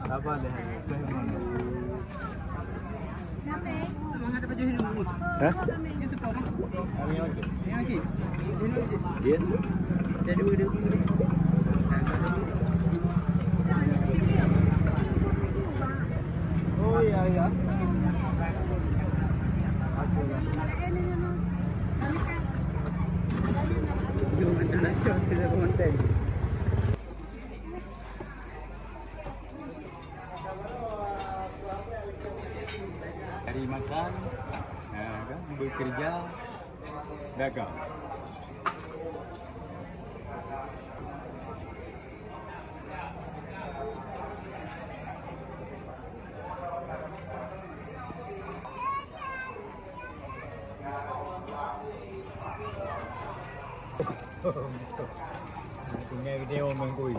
Apa deh? Mana ada baju hidup? Hah? Itu apa? Ini lagi. Ini lagi. Dia. Jadi dulu. Oh iya iya. Aku lah. Jangan ada shot sudah konten. Cari makan, kan? Bekerja, dagang. Nghe video mình vui.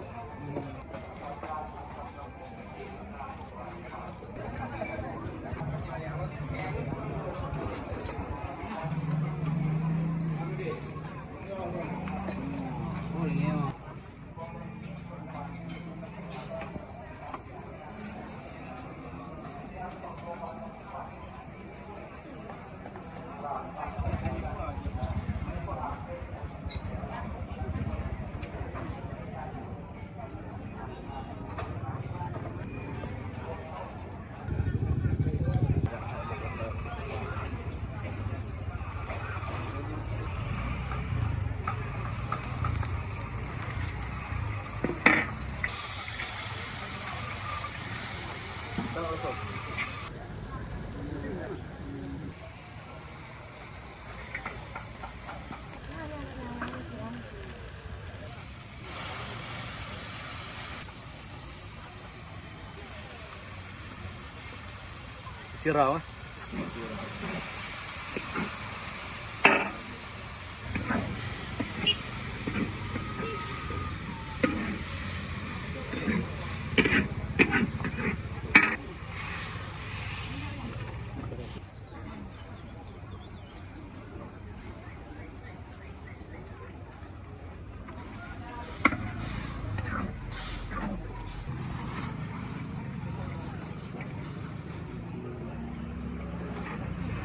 Sirau.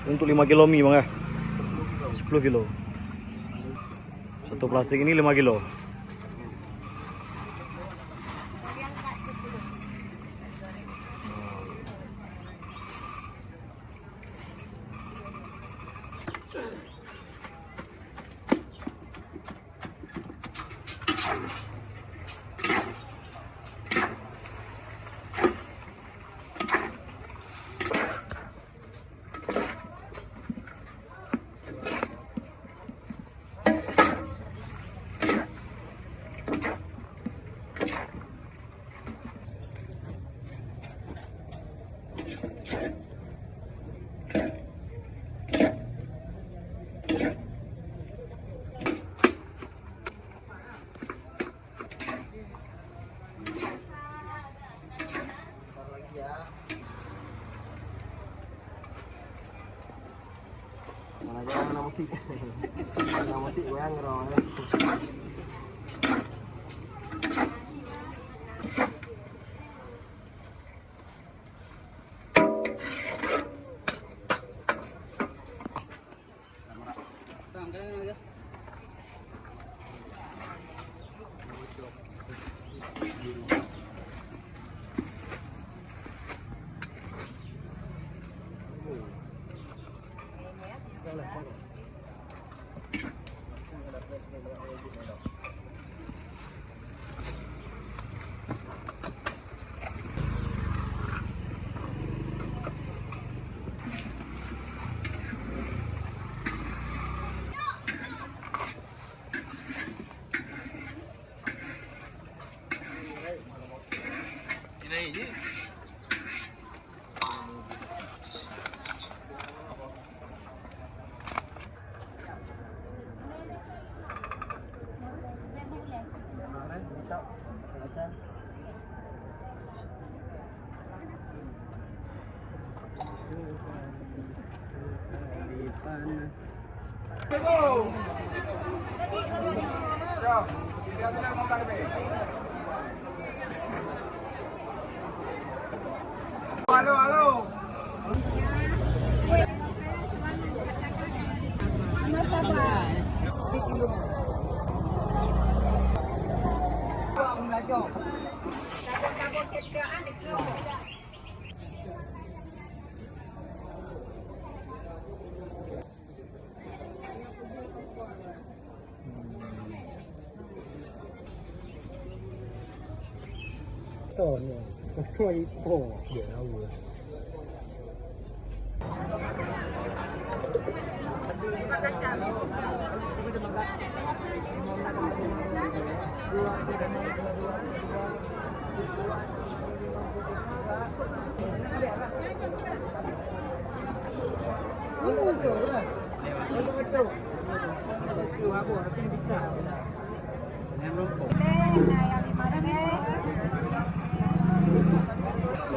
Untuk 5 kilo mie bang ya? 10 kilo. Satu plastik ini 5 kilo. Mana jangan nama musik. Nama musik goyang roh. Ini je. Go. halo, halo.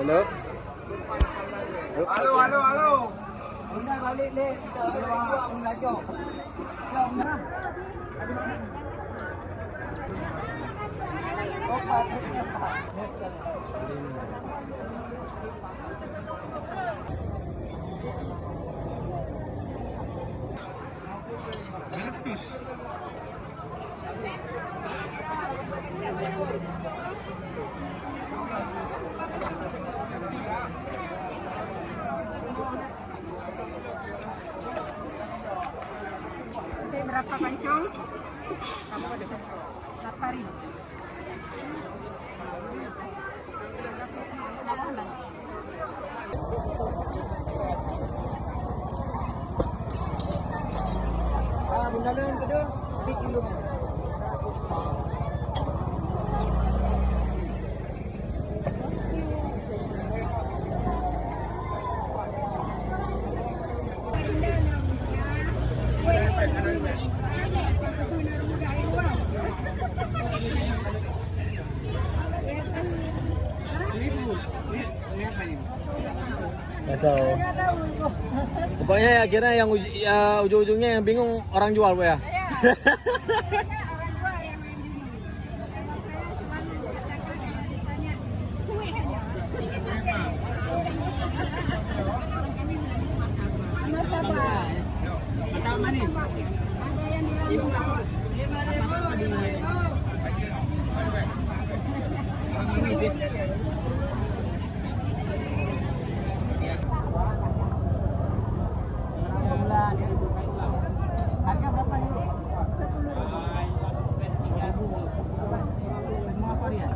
Halo. Halo, halo, halo. Berapa pancong? Kamu ada safari. Bunda yang kedua, 3 kilo. Nggak tahu. Pokoknya ya kira yang ujung-ujungnya yang bingung orang jual, Bu ya. Manis. Ibu mau 5.000. Harga berapa nih? 10.000. Semua varian?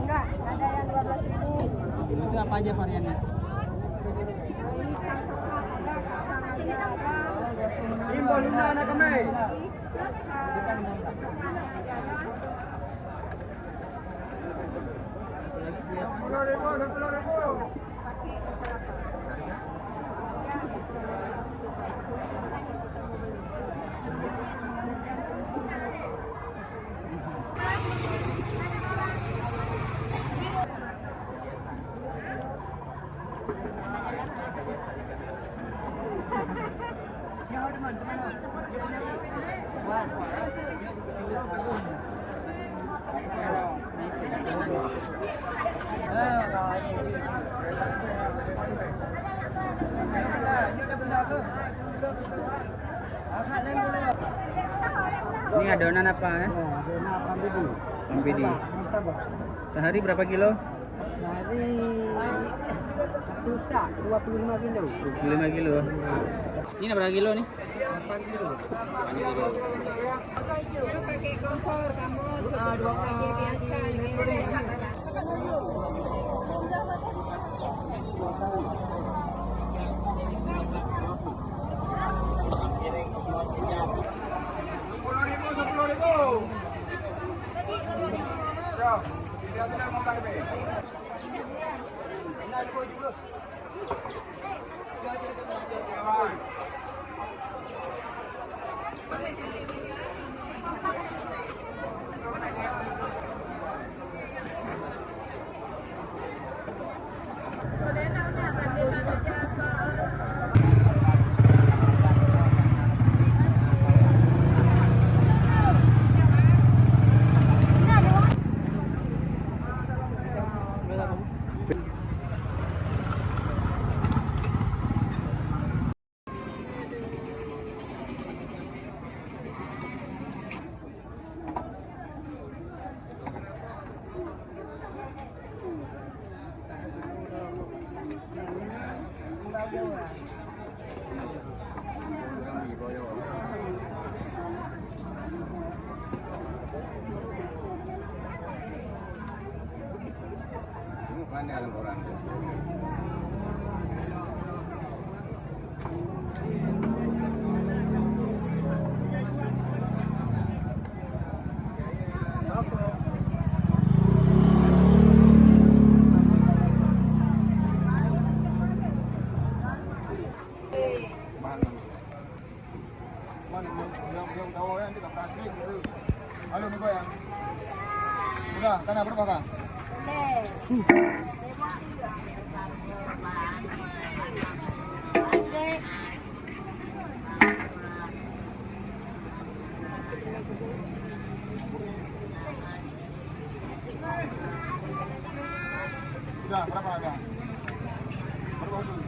Enggak, ada yang 12.000. Itu apa aja variannya? Imbol Luna anak kami. Ini adonan apa ya? Pampidi. Sehari berapa kilo? Dari susah 25 kilo. 25 kilo. Ini berapa kilo nih? Pakai kompor kamu, pakai biasa. Mana laporan? Yang tahu yang di belakang ni. Halo ni goyang. Sudah, kana berapa kah? Sudah, berapa harga? Berapa usul?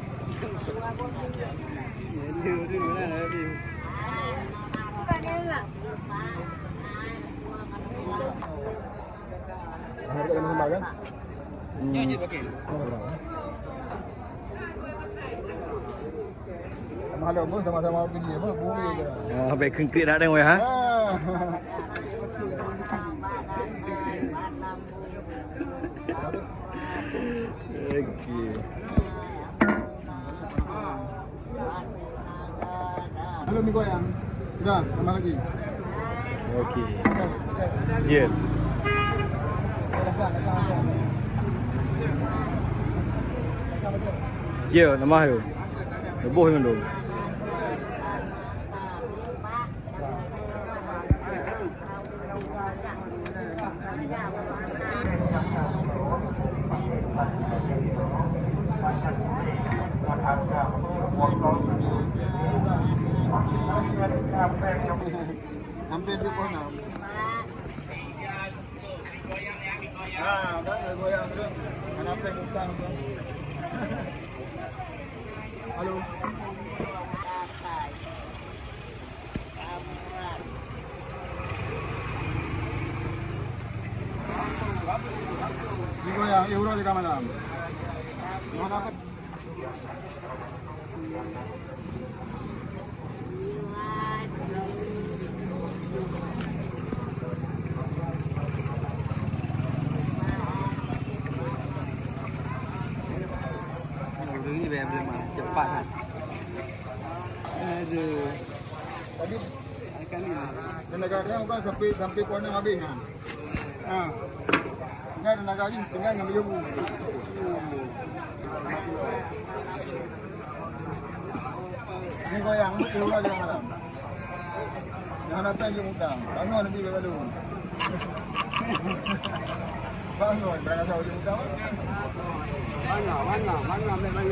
Harga dengan sembah kan? Ya, je pakai. Mahal apa? Sama-sama pergi apa? Boleh je. Baik konkret dah tengok ya. Okey. Halo mi goyang. Sudah, tambah lagi. Okey. Ya. Ya, nama yo. Lebuh dengan dulu. Hampir 26. Ah, dah goyang tu. Mana apa yang utang tu? Halo. Ni goyang euro juga mana? Mana apa? Ini belum cepat kan. Aduh. Tadi tenaga dia bukan sampai corner habis kan. Tinggal tenaga ni tinggal ngambil ibu. Ni goyang euro juga malam. Jangan datang je utang. Bangun lebih baru. Bangun berangkat jauh je utang. Mana memang.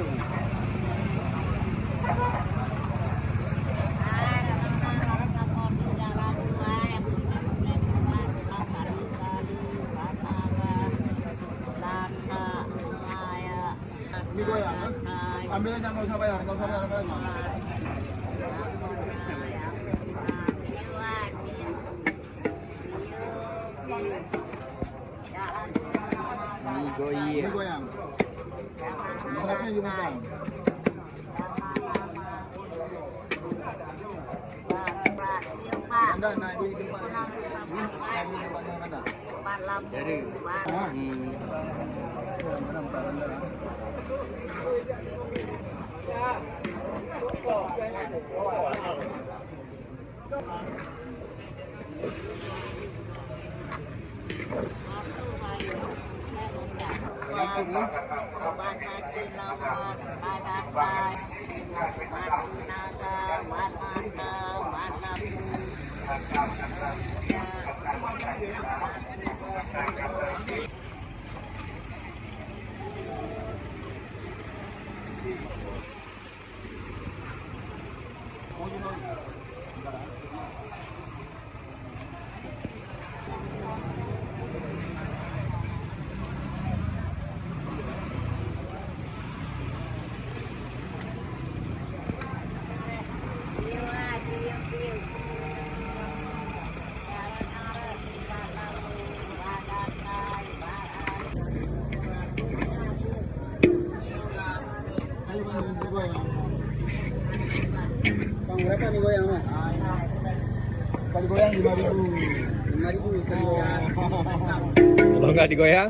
Ini goyang. Ambil aja nggak usah bayar. Ini goyang. Berapa juga utang? Anda naik di tempat ni. Naik di tempat yang ada. Jadi. Mana muka anda? Berapa nih goyang mas? Kali goyang 5.000. 5.000 sekali goyang. Kalau nggak digoyang?